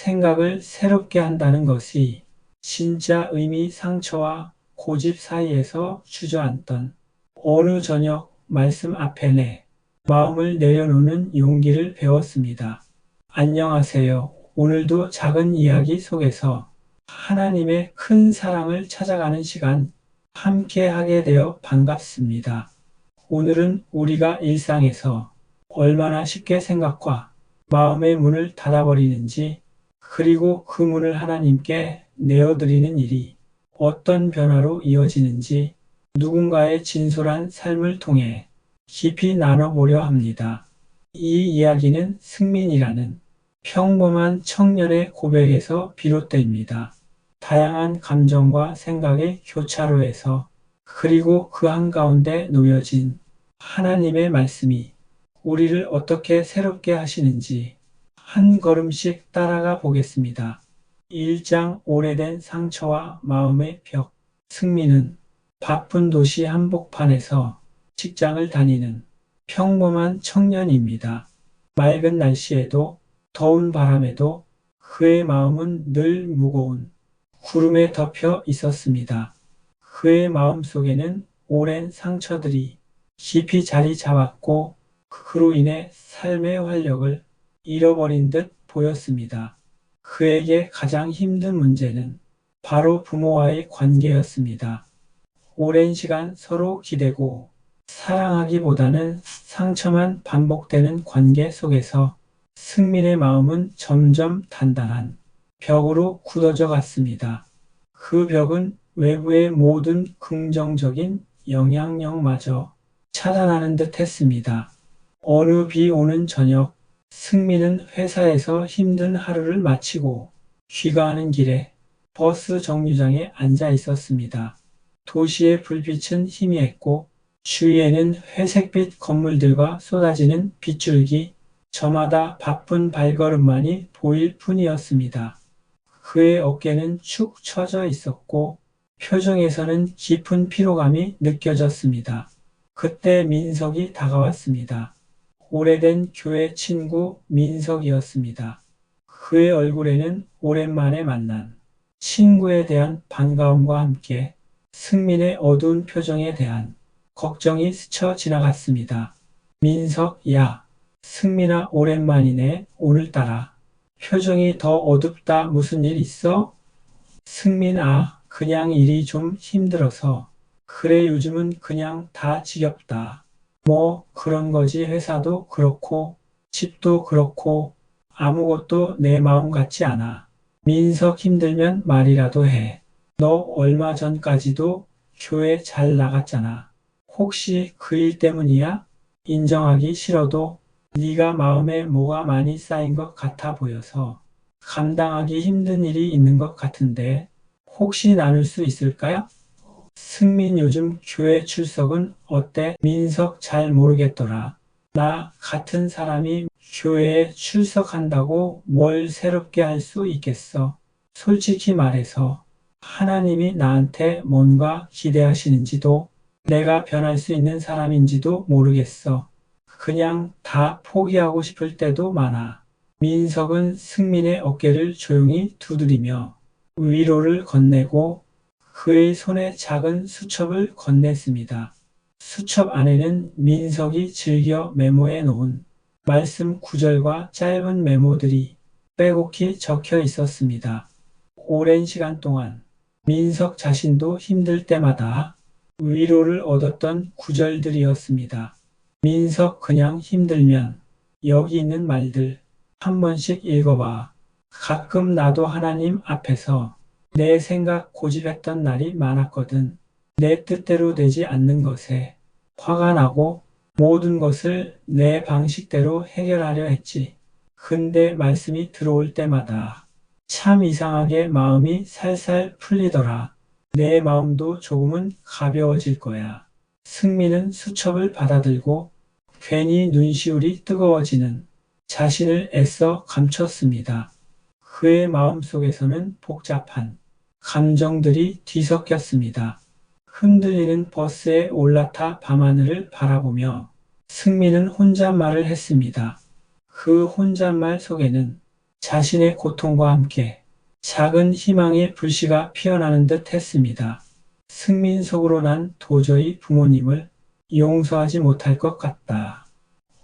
생각을 새롭게 한다는 것이 진짜 의미 상처와 고집 사이에서 주저앉던 어느 저녁 말씀 앞에 내 마음을 내려놓는 용기를 배웠습니다. 안녕하세요. 오늘도 작은 이야기 속에서 하나님의 큰 사랑을 찾아가는 시간 함께 하게 되어 반갑습니다. 오늘은 우리가 일상에서 얼마나 쉽게 생각과 마음의 문을 닫아버리는지, 그리고 그 문을 하나님께 내어드리는 일이 어떤 변화로 이어지는지 누군가의 진솔한 삶을 통해 깊이 나눠보려 합니다. 이 이야기는 승민이라는 평범한 청년의 고백에서 비롯됩니다. 다양한 감정과 생각의 교차로에서, 그리고 그 한가운데 놓여진 하나님의 말씀이 우리를 어떻게 새롭게 하시는지 한 걸음씩 따라가 보겠습니다. 1장 오래된 상처와 마음의 벽. 승민은 바쁜 도시 한복판에서 직장을 다니는 평범한 청년입니다. 맑은 날씨에도 더운 바람에도 그의 마음은 늘 무거운 구름에 덮여 있었습니다. 그의 마음 속에는 오랜 상처들이 깊이 자리 잡았고, 그로 인해 삶의 활력을 잃어버린 듯 보였습니다. 그에게 가장 힘든 문제는 바로 부모와의 관계였습니다. 오랜 시간 서로 기대고 사랑하기보다는 상처만 반복되는 관계 속에서 승민의 마음은 점점 단단한 벽으로 굳어져 갔습니다. 그 벽은 외부의 모든 긍정적인 영향력마저 차단하는 듯 했습니다. 어느 비 오는 저녁, 승민은 회사에서 힘든 하루를 마치고 귀가하는 길에 버스 정류장에 앉아 있었습니다. 도시의 불빛은 희미했고 주위에는 회색빛 건물들과 쏟아지는 빗줄기, 저마다 바쁜 발걸음만이 보일 뿐이었습니다. 그의 어깨는 축 처져 있었고 표정에서는 깊은 피로감이 느껴졌습니다. 그때 민석이 다가왔습니다. 오래된 교회 친구 민석이었습니다. 그의 얼굴에는 오랜만에 만난 친구에 대한 반가움과 함께 승민의 어두운 표정에 대한 걱정이 스쳐 지나갔습니다. 민석, 야, 승민아 오랜만이네. 오늘따라 표정이 더 어둡다. 무슨 일 있어? 승민, 그냥 일이 좀 힘들어서. 그래, 요즘은 그냥 다 지겹다. 뭐 그런 거지. 회사도 그렇고 집도 그렇고 아무것도 내 마음 같지 않아. 민석, 힘들면 말이라도 해. 너 얼마 전까지도 교회 잘 나갔잖아. 혹시 그 일 때문이야? 인정하기 싫어도 네가 마음에 뭐가 많이 쌓인 것 같아 보여서 감당하기 힘든 일이 있는 것 같은데 혹시 나눌 수 있을까요? 승민, 요즘 교회 출석은 어때? 민석, 잘 모르겠더라. 나 같은 사람이 교회에 출석한다고 뭘 새롭게 할 수 있겠어? 솔직히 말해서 하나님이 나한테 뭔가 기대하시는지도, 내가 변할 수 있는 사람인지도 모르겠어. 그냥 다 포기하고 싶을 때도 많아. 민석은 승민의 어깨를 조용히 두드리며 위로를 건네고 그의 손에 작은 수첩을 건넸습니다. 수첩 안에는 민석이 즐겨 메모해 놓은 말씀 구절과 짧은 메모들이 빼곡히 적혀 있었습니다. 오랜 시간 동안 민석 자신도 힘들 때마다 위로를 얻었던 구절들이었습니다. 민석, 그냥 힘들면 여기 있는 말들 한 번씩 읽어봐. 가끔 나도 하나님 앞에서 내 생각 고집했던 날이 많았거든. 내 뜻대로 되지 않는 것에 화가 나고 모든 것을 내 방식대로 해결하려 했지. 근데 말씀이 들어올 때마다 참 이상하게 마음이 살살 풀리더라. 내 마음도 조금은 가벼워질 거야. 승민은 수첩을 받아들고 괜히 눈시울이 뜨거워지는 자신을 애써 감췄습니다. 그의 마음속에서는 복잡한 감정들이 뒤섞였습니다. 흔들리는 버스에 올라타 밤하늘을 바라보며 승민은 혼잣말을 했습니다. 그 혼잣말 속에는 자신의 고통과 함께 작은 희망의 불씨가 피어나는 듯 했습니다. 승민 속으로 난 도저히 부모님을 용서하지 못할 것 같다.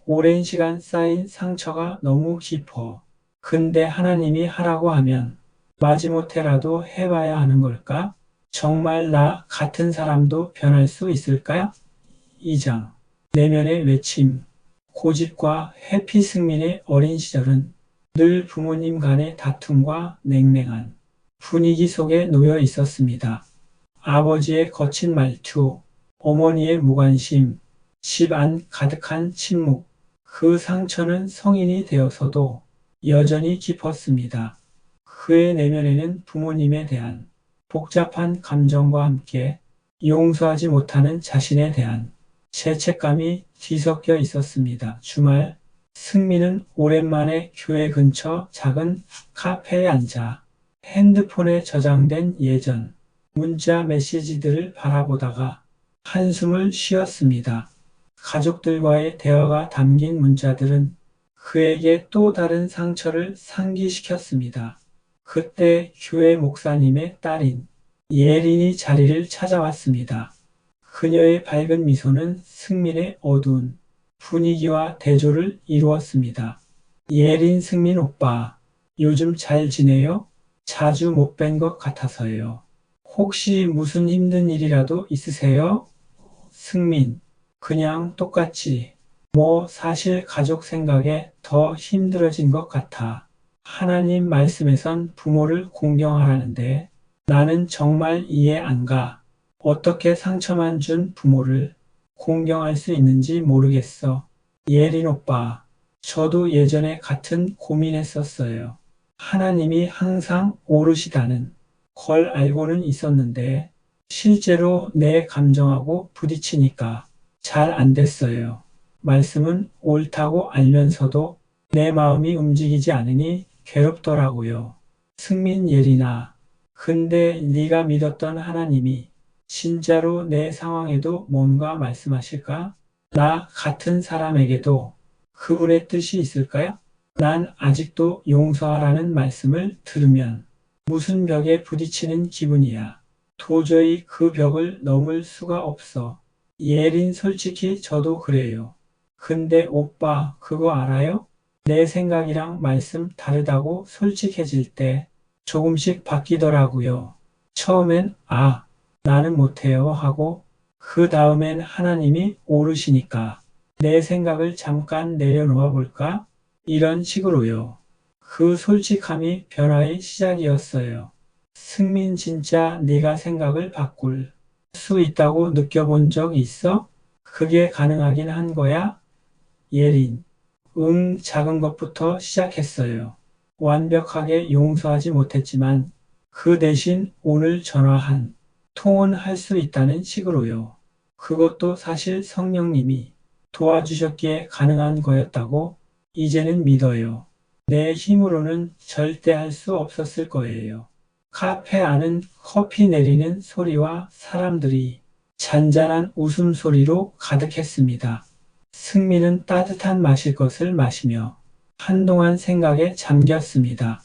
오랜 시간 쌓인 상처가 너무 깊어. 근데 하나님이 하라고 하면 마지못해라도 해봐야 하는 걸까? 정말 나 같은 사람도 변할 수 있을까? 2장 내면의 외침. 고집과 회피 승민의 어린 시절은 늘 부모님 간의 다툼과 냉랭한 분위기 속에 놓여 있었습니다. 아버지의 거친 말투, 어머니의 무관심, 집 안 가득한 침묵. 그 상처는 성인이 되어서도 여전히 깊었습니다. 그의 내면에는 부모님에 대한 복잡한 감정과 함께 용서하지 못하는 자신에 대한 죄책감이 뒤섞여 있었습니다. 주말, 승민은 오랜만에 교회 근처 작은 카페에 앉아 핸드폰에 저장된 예전 문자 메시지들을 바라보다가 한숨을 쉬었습니다. 가족들과의 대화가 담긴 문자들은 그에게 또 다른 상처를 상기시켰습니다. 그때 교회 목사님의 딸인 예린이 자리를 찾아왔습니다. 그녀의 밝은 미소는 승민의 어두운 분위기와 대조를 이루었습니다. 예린 승민 오빠, 요즘 잘 지내요? 자주 못 뵌 것 같아서요. 혹시 무슨 힘든 일이라도 있으세요? 승민, 그냥 똑같지. 뭐 사실 가족 생각에 더 힘들어진 것 같아. 하나님 말씀에선 부모를 공경하라는데 나는 정말 이해 안 가. 어떻게 상처만 준 부모를 공경할 수 있는지 모르겠어. 예린 오빠, 저도 예전에 같은 고민했었어요. 하나님이 항상 오르시다는 걸 알고는 있었는데 실제로 내 감정하고 부딪히니까 잘 안 됐어요. 말씀은 옳다고 알면서도 내 마음이 움직이지 않으니 괴롭더라고요. 승민 예린아, 근데 네가 믿었던 하나님이 진짜로 내 상황에도 뭔가 말씀하실까? 나 같은 사람에게도 그분의 뜻이 있을까요? 난 아직도 용서하라는 말씀을 들으면 무슨 벽에 부딪히는 기분이야. 도저히 그 벽을 넘을 수가 없어. 예린 솔직히 저도 그래요. 근데 오빠 그거 알아요? 내 생각이랑 말씀 다르다고 솔직해질 때 조금씩 바뀌더라고요. 처음엔 나는 못해요 하고 그 다음엔 하나님이 오르시니까 내 생각을 잠깐 내려놓아 볼까? 이런 식으로요. 그 솔직함이 변화의 시작이었어요. 승민 진짜 네가 생각을 바꿀 수 있다고 느껴본 적 있어? 그게 가능하긴 한 거야? 예린. 작은 것부터 시작했어요. 완벽하게 용서하지 못했지만 그 대신 오늘 전화한 통은 할 수 있다는 식으로요. 그것도 사실 성령님이 도와주셨기에 가능한 거였다고 이제는 믿어요. 내 힘으로는 절대 할 수 없었을 거예요. 카페 안은 커피 내리는 소리와 사람들이 잔잔한 웃음소리로 가득했습니다. 승민은 따뜻한 마실 것을 마시며 한동안 생각에 잠겼습니다.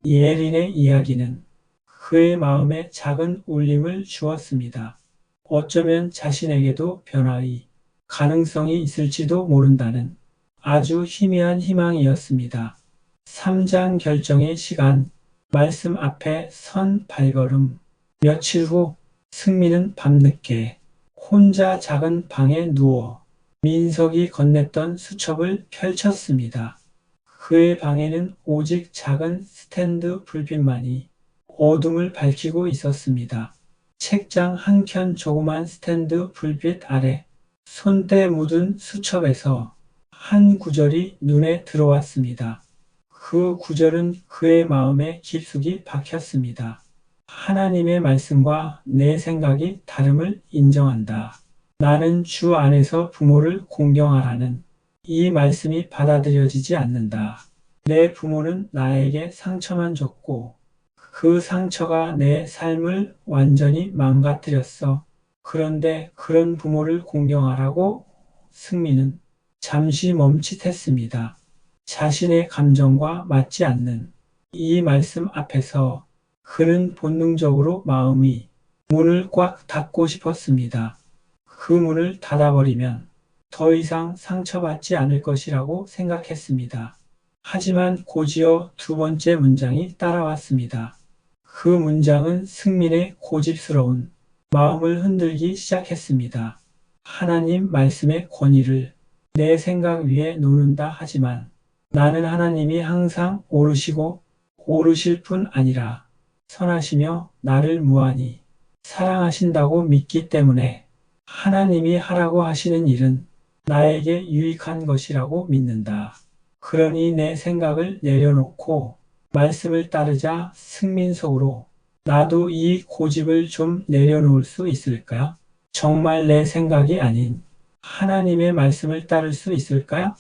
예린의 이야기는 그의 마음에 작은 울림을 주었습니다. 어쩌면 자신에게도 변화의 가능성이 있을지도 모른다는 아주 희미한 희망이었습니다. 3장 결정의 시간, 말씀 앞에 선 발걸음. 며칠 후 승민은 밤늦게 혼자 작은 방에 누워 민석이 건넸던 수첩을 펼쳤습니다. 그의 방에는 오직 작은 스탠드 불빛만이 어둠을 밝히고 있었습니다. 책장 한켠 조그만 스탠드 불빛 아래 손때 묻은 수첩에서 한 구절이 눈에 들어왔습니다. 그 구절은 그의 마음에 깊숙이 박혔습니다. 하나님의 말씀과 내 생각이 다름을 인정한다. 나는 주 안에서 부모를 공경하라는 이 말씀이 받아들여지지 않는다. 내 부모는 나에게 상처만 줬고 그 상처가 내 삶을 완전히 망가뜨렸어. 그런데 그런 부모를 공경하라고? 승민은 잠시 멈칫했습니다. 자신의 감정과 맞지 않는 이 말씀 앞에서 그는 본능적으로 마음이 문을 꽉 닫고 싶었습니다. 그 문을 닫아버리면 더 이상 상처받지 않을 것이라고 생각했습니다. 하지만 곧이어 두 번째 문장이 따라왔습니다. 그 문장은 승민의 고집스러운 마음을 흔들기 시작했습니다. 하나님 말씀의 권위를 내 생각 위에 놓는다 하지만 나는 하나님이 항상 오르시고 오르실 뿐 아니라 선하시며 나를 무한히 사랑하신다고 믿기 때문에 하나님이 하라고 하시는 일은 나에게 유익한 것이라고 믿는다. 그러니 내 생각을 내려놓고 말씀을 따르자. 승민 속으로 나도 이 고집을 좀 내려놓을 수 있을까요? 정말 내 생각이 아닌 하나님의 말씀을 따를 수 있을까요?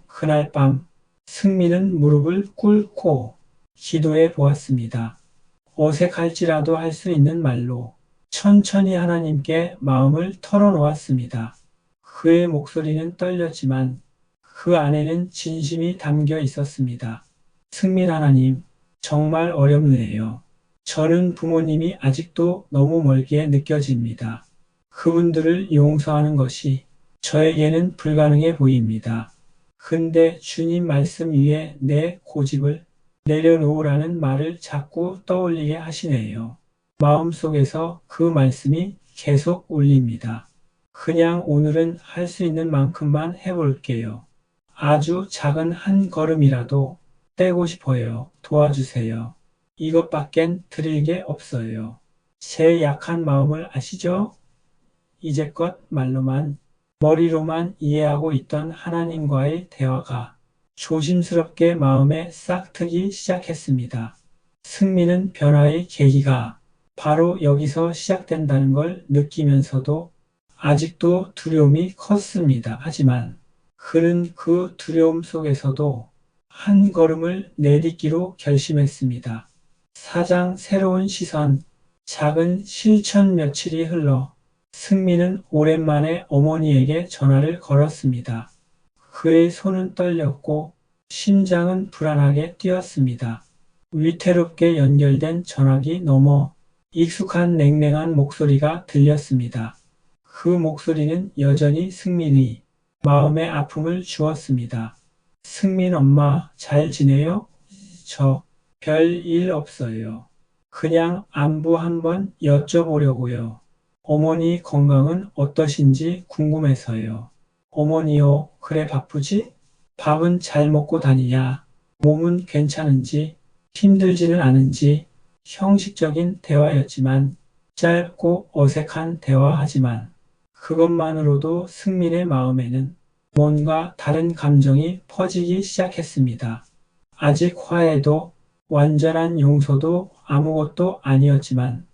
그날 밤 승민은 무릎을 꿇고 기도해 보았습니다. 어색할지라도 할 수 있는 말로 천천히 하나님께 마음을 털어놓았습니다. 그의 목소리는 떨렸지만 그 안에는 진심이 담겨 있었습니다. 승민 하나님, 정말 어렵네요. 저는 부모님이 아직도 너무 멀게 느껴집니다. 그분들을 용서하는 것이 저에게는 불가능해 보입니다. 근데 주님 말씀 위에 내 고집을 내려놓으라는 말을 자꾸 떠올리게 하시네요. 마음속에서 그 말씀이 계속 울립니다. 그냥 오늘은 할 수 있는 만큼만 해볼게요. 아주 작은 한 걸음이라도 떼고 싶어요. 도와주세요. 이것밖엔 드릴 게 없어요. 제 약한 마음을 아시죠? 이제껏 말로만, 머리로만 이해하고 있던 하나님과의 대화가 조심스럽게 마음에 싹트기 시작했습니다. 승민은 변화의 계기가 바로 여기서 시작된다는 걸 느끼면서도 아직도 두려움이 컸습니다. 하지만 그는 그 두려움 속에서도 한 걸음을 내딛기로 결심했습니다. 사장 새로운 시선, 작은 실천 며칠이 흘러 승민은 오랜만에 어머니에게 전화를 걸었습니다. 그의 손은 떨렸고 심장은 불안하게 뛰었습니다. 위태롭게 연결된 전화기 너머 익숙한 냉랭한 목소리가 들렸습니다. 그 목소리는 여전히 승민의 마음의 아픔을 주었습니다. 승민 엄마 잘 지내요? 저 별 일 없어요. 그냥 안부 한번 여쭤보려고요. 어머니 건강은 어떠신지 궁금해서요. 어머니요, 그래 바쁘지? 밥은 잘 먹고 다니냐? 몸은 괜찮은지? 힘들지는 않은지? 형식적인 대화였지만 짧고 어색한 대화하지만 그것만으로도 승민의 마음에는 뭔가 다른 감정이 퍼지기 시작했습니다. 아직 화해도 완전한 용서도 아무것도 아니었지만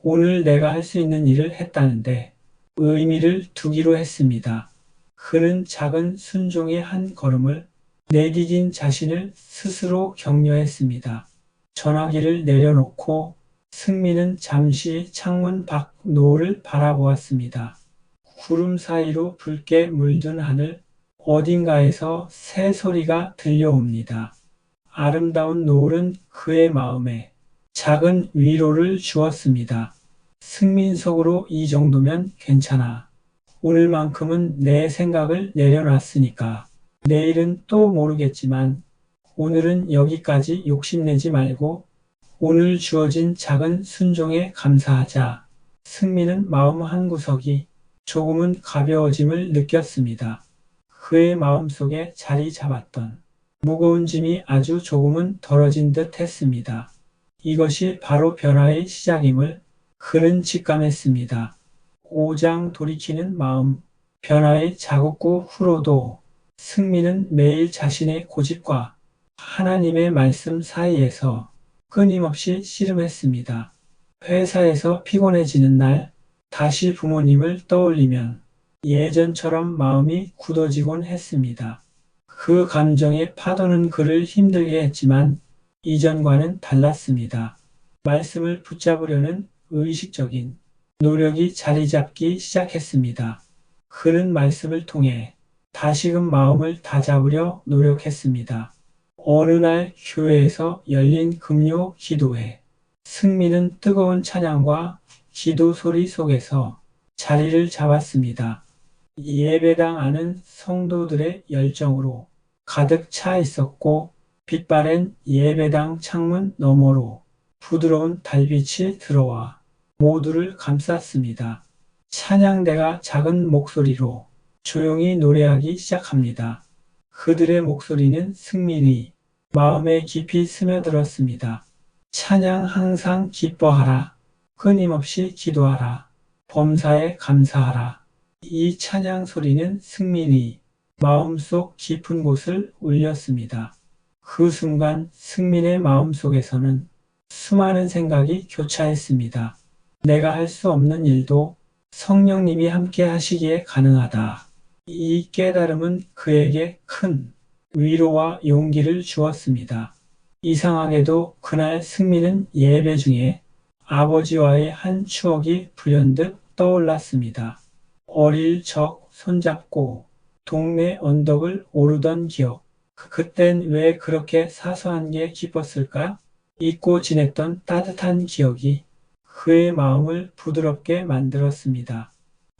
오늘 내가 할 수 있는 일을 했다는데 의미를 두기로 했습니다. 그는 작은 순종의 한 걸음을 내디딘 자신을 스스로 격려했습니다. 전화기를 내려놓고 승민은 잠시 창문 밖 노을을 바라보았습니다. 구름 사이로 붉게 물든 하늘, 어딘가에서 새 소리가 들려옵니다. 아름다운 노을은 그의 마음에 작은 위로를 주었습니다. 승민 속으로 이 정도면 괜찮아. 오늘만큼은 내 생각을 내려놨으니까. 내일은 또 모르겠지만 오늘은 여기까지 욕심내지 말고 오늘 주어진 작은 순종에 감사하자. 승민은 마음 한구석이 조금은 가벼워짐을 느꼈습니다. 그의 마음속에 자리 잡았던 무거운 짐이 아주 조금은 덜어진 듯 했습니다. 이것이 바로 변화의 시작임을 그는 직감했습니다. 5장 돌이키는 마음, 변화의 자국구 후로도 승민은 매일 자신의 고집과 하나님의 말씀 사이에서 끊임없이 씨름했습니다. 회사에서 피곤해지는 날, 다시 부모님을 떠올리면 예전처럼 마음이 굳어지곤 했습니다. 그 감정의 파도는 그를 힘들게 했지만 이전과는 달랐습니다. 말씀을 붙잡으려는 의식적인 노력이 자리 잡기 시작했습니다. 그는 말씀을 통해 다시금 마음을 다잡으려 노력했습니다. 어느 날 교회에서 열린 금요 기도회. 승민은 뜨거운 찬양과 기도 소리 속에서 자리를 잡았습니다. 예배당 안은 성도들의 열정으로 가득 차 있었고 빛바랜 예배당 창문 너머로 부드러운 달빛이 들어와 모두를 감쌌습니다. 찬양대가 작은 목소리로 조용히 노래하기 시작합니다. 그들의 목소리는 승민이 마음에 깊이 스며들었습니다. 찬양 항상 기뻐하라. 끊임없이 기도하라. 범사에 감사하라. 이 찬양 소리는 승민이 마음속 깊은 곳을 울렸습니다. 그 순간 승민의 마음속에서는 수많은 생각이 교차했습니다. 내가 할 수 없는 일도 성령님이 함께 하시기에 가능하다. 이 깨달음은 그에게 큰 위로와 용기를 주었습니다. 이상하게도 그날 승민은 예배 중에 아버지와의 한 추억이 불현듯 떠올랐습니다. 어릴 적 손잡고 동네 언덕을 오르던 기억. 그땐 왜 그렇게 사소한 게 기뻤을까? 잊고 지냈던 따뜻한 기억이 그의 마음을 부드럽게 만들었습니다.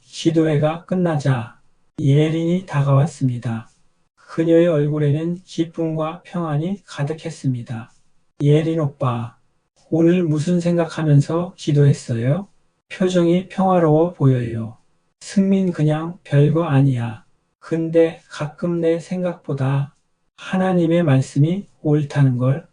기도회가 끝나자 예린이 다가왔습니다. 그녀의 얼굴에는 기쁨과 평안이 가득했습니다. 예린 오빠, 오늘 무슨 생각하면서 기도했어요? 표정이 평화로워 보여요. 승민 그냥 별거 아니야. 근데 가끔 내 생각보다 하나님의 말씀이 옳다는 걸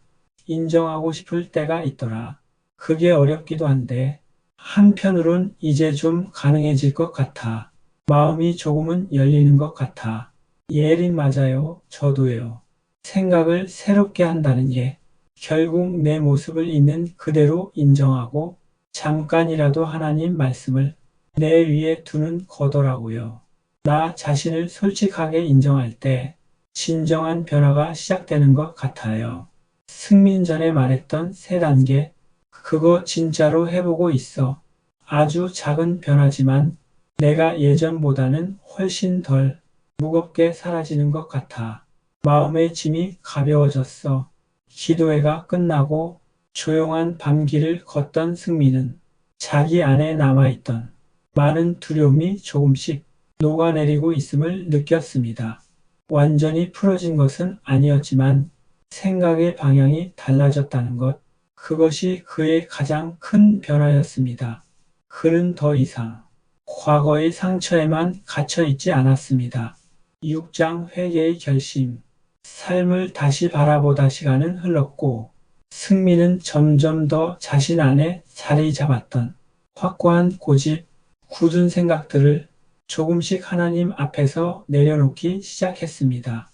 인정하고 싶을 때가 있더라. 그게 어렵기도 한데 한편으론 이제 좀 가능해질 것 같아. 마음이 조금은 열리는 것 같아. 예린 맞아요. 저도요. 생각을 새롭게 한다는 게 결국 내 모습을 있는 그대로 인정하고 잠깐이라도 하나님 말씀을 내 위에 두는 거더라고요. 나 자신을 솔직하게 인정할 때 진정한 변화가 시작되는 것 같아요. 승민 전에 말했던 세 단계, 그거 진짜로 해보고 있어. 아주 작은 변화지만 내가 예전보다는 훨씬 덜 무겁게 사라지는 것 같아. 마음의 짐이 가벼워졌어. 기도회가 끝나고 조용한 밤길을 걷던 승민은 자기 안에 남아있던 많은 두려움이 조금씩 녹아내리고 있음을 느꼈습니다. 완전히 풀어진 것은 아니었지만 생각의 방향이 달라졌다는 것, 그것이 그의 가장 큰 변화였습니다. 그는 더 이상 과거의 상처에만 갇혀있지 않았습니다. 6장 회개의 결심. 삶을 다시 바라보다 시간은 흘렀고 승민은 점점 더 자신 안에 자리 잡았던 확고한 고집, 굳은 생각들을 조금씩 하나님 앞에서 내려놓기 시작했습니다.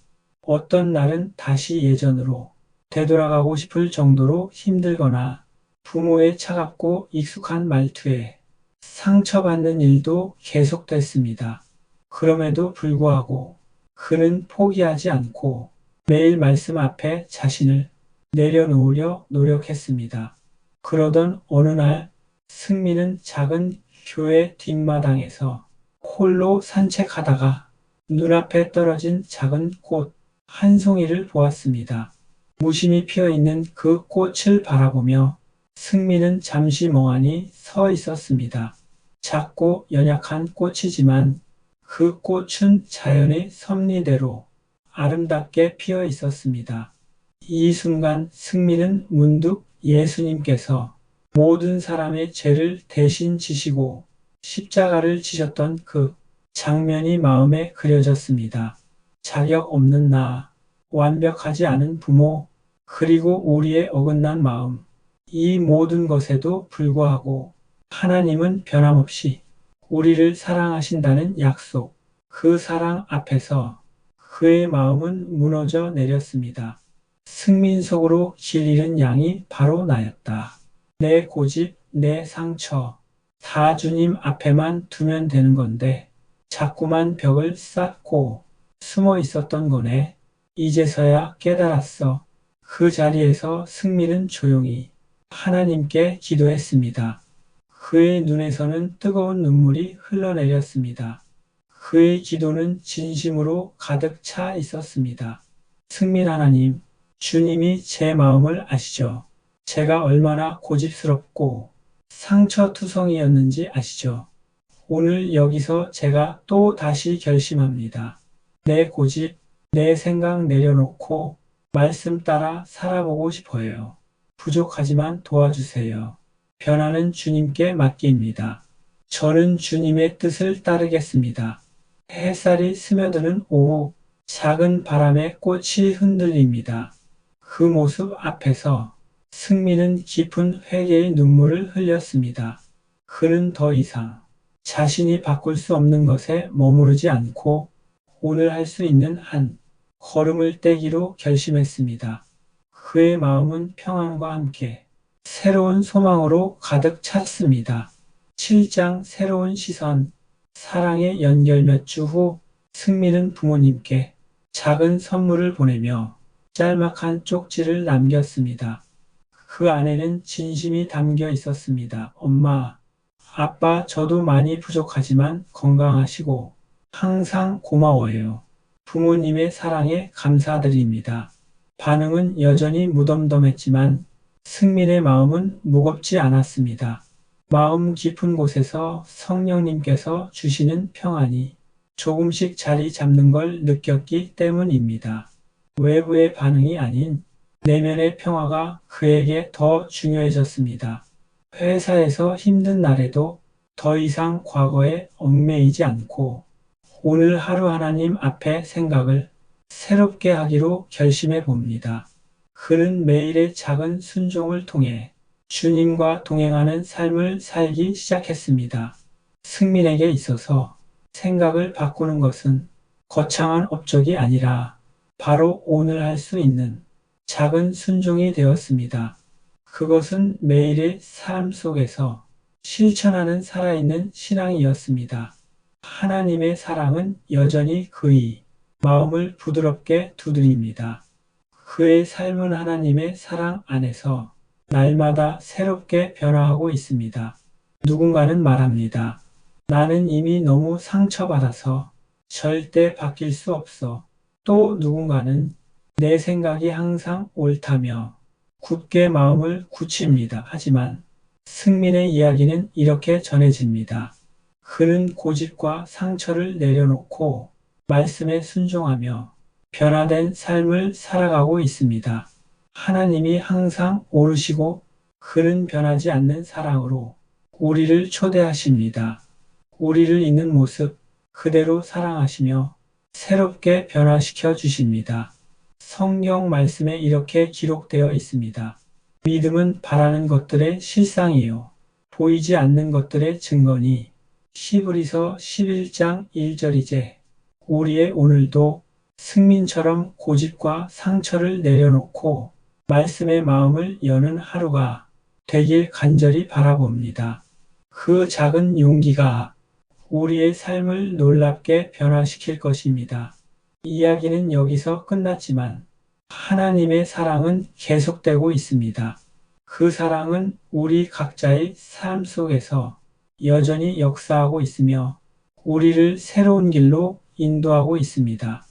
어떤 날은 다시 예전으로 되돌아가고 싶을 정도로 힘들거나 부모의 차갑고 익숙한 말투에 상처받는 일도 계속됐습니다. 그럼에도 불구하고 그는 포기하지 않고 매일 말씀 앞에 자신을 내려놓으려 노력했습니다. 그러던 어느 날 승민은 작은 교회 뒷마당에서 홀로 산책하다가 눈앞에 떨어진 작은 꽃 한 송이를 보았습니다. 무심히 피어있는 그 꽃을 바라보며 승민은 잠시 멍하니 서 있었습니다. 작고 연약한 꽃이지만 그 꽃은 자연의 섭리대로 아름답게 피어 있었습니다. 이 순간 승민은 문득 예수님께서 모든 사람의 죄를 대신 지시고 십자가를 지셨던 그 장면이 마음에 그려졌습니다. 자격 없는 나, 완벽하지 않은 부모, 그리고 우리의 어긋난 마음, 이 모든 것에도 불구하고 하나님은 변함없이 우리를 사랑하신다는 약속, 그 사랑 앞에서 그의 마음은 무너져 내렸습니다. 승민 속으로 길 잃은 양이 바로 나였다. 내 고집, 내 상처, 다 주님 앞에만 두면 되는 건데 자꾸만 벽을 쌓고 숨어 있었던 거네. 이제서야 깨달았어. 그 자리에서 승민은 조용히 하나님께 기도했습니다. 그의 눈에서는 뜨거운 눈물이 흘러내렸습니다. 그의 기도는 진심으로 가득 차 있었습니다. 승민 하나님, 주님이 제 마음을 아시죠? 제가 얼마나 고집스럽고 상처투성이었는지 아시죠? 오늘 여기서 제가 또 다시 결심합니다. 내 고집, 내 생각 내려놓고 말씀 따라 살아보고 싶어요. 부족하지만 도와주세요. 변화는 주님께 맡깁니다. 저는 주님의 뜻을 따르겠습니다. 햇살이 스며드는 오후, 작은 바람에 꽃이 흔들립니다. 그 모습 앞에서 승민은 깊은 회개의 눈물을 흘렸습니다. 그는 더 이상 자신이 바꿀 수 없는 것에 머무르지 않고 오늘 할 수 있는 한 걸음을 떼기로 결심했습니다. 그의 마음은 평안과 함께 새로운 소망으로 가득 찼습니다. 7장 새로운 시선, 사랑의 연결. 몇 주 후 승민은 부모님께 작은 선물을 보내며 짤막한 쪽지를 남겼습니다. 그 안에는 진심이 담겨 있었습니다. 엄마, 아빠, 저도 많이 부족하지만 건강하시고 항상 고마워요. 부모님의 사랑에 감사드립니다. 반응은 여전히 무덤덤했지만 승민의 마음은 무겁지 않았습니다. 마음 깊은 곳에서 성령님께서 주시는 평안이 조금씩 자리 잡는 걸 느꼈기 때문입니다. 외부의 반응이 아닌 내면의 평화가 그에게 더 중요해졌습니다. 회사에서 힘든 날에도 더 이상 과거에 얽매이지 않고 오늘 하루 하나님 앞에 생각을 새롭게 하기로 결심해 봅니다. 그는 매일의 작은 순종을 통해 주님과 동행하는 삶을 살기 시작했습니다. 승민에게 있어서 생각을 바꾸는 것은 거창한 업적이 아니라 바로 오늘 할 수 있는 작은 순종이 되었습니다. 그것은 매일의 삶 속에서 실천하는 살아있는 신앙이었습니다. 하나님의 사랑은 여전히 그의 마음을 부드럽게 두드립니다. 그의 삶은 하나님의 사랑 안에서 날마다 새롭게 변화하고 있습니다. 누군가는 말합니다. 나는 이미 너무 상처받아서 절대 바뀔 수 없어. 또 누군가는 내 생각이 항상 옳다며 굳게 마음을 굳힙니다. 하지만 승민의 이야기는 이렇게 전해집니다. 그는 고집과 상처를 내려놓고 말씀에 순종하며 변화된 삶을 살아가고 있습니다. 하나님이 항상 오르시고 그는 변하지 않는 사랑으로 우리를 초대하십니다. 우리를 있는 모습 그대로 사랑하시며 새롭게 변화시켜 주십니다. 성경 말씀에 이렇게 기록되어 있습니다. 믿음은 바라는 것들의 실상이요 보이지 않는 것들의 증거니. 히브리서 11장 1절이제. 우리의 오늘도 승민처럼 고집과 상처를 내려놓고 말씀의 마음을 여는 하루가 되길 간절히 바라봅니다. 그 작은 용기가 우리의 삶을 놀랍게 변화시킬 것입니다. 이야기는 여기서 끝났지만 하나님의 사랑은 계속되고 있습니다. 그 사랑은 우리 각자의 삶 속에서 여전히 역사하고 있으며 우리를 새로운 길로 인도하고 있습니다.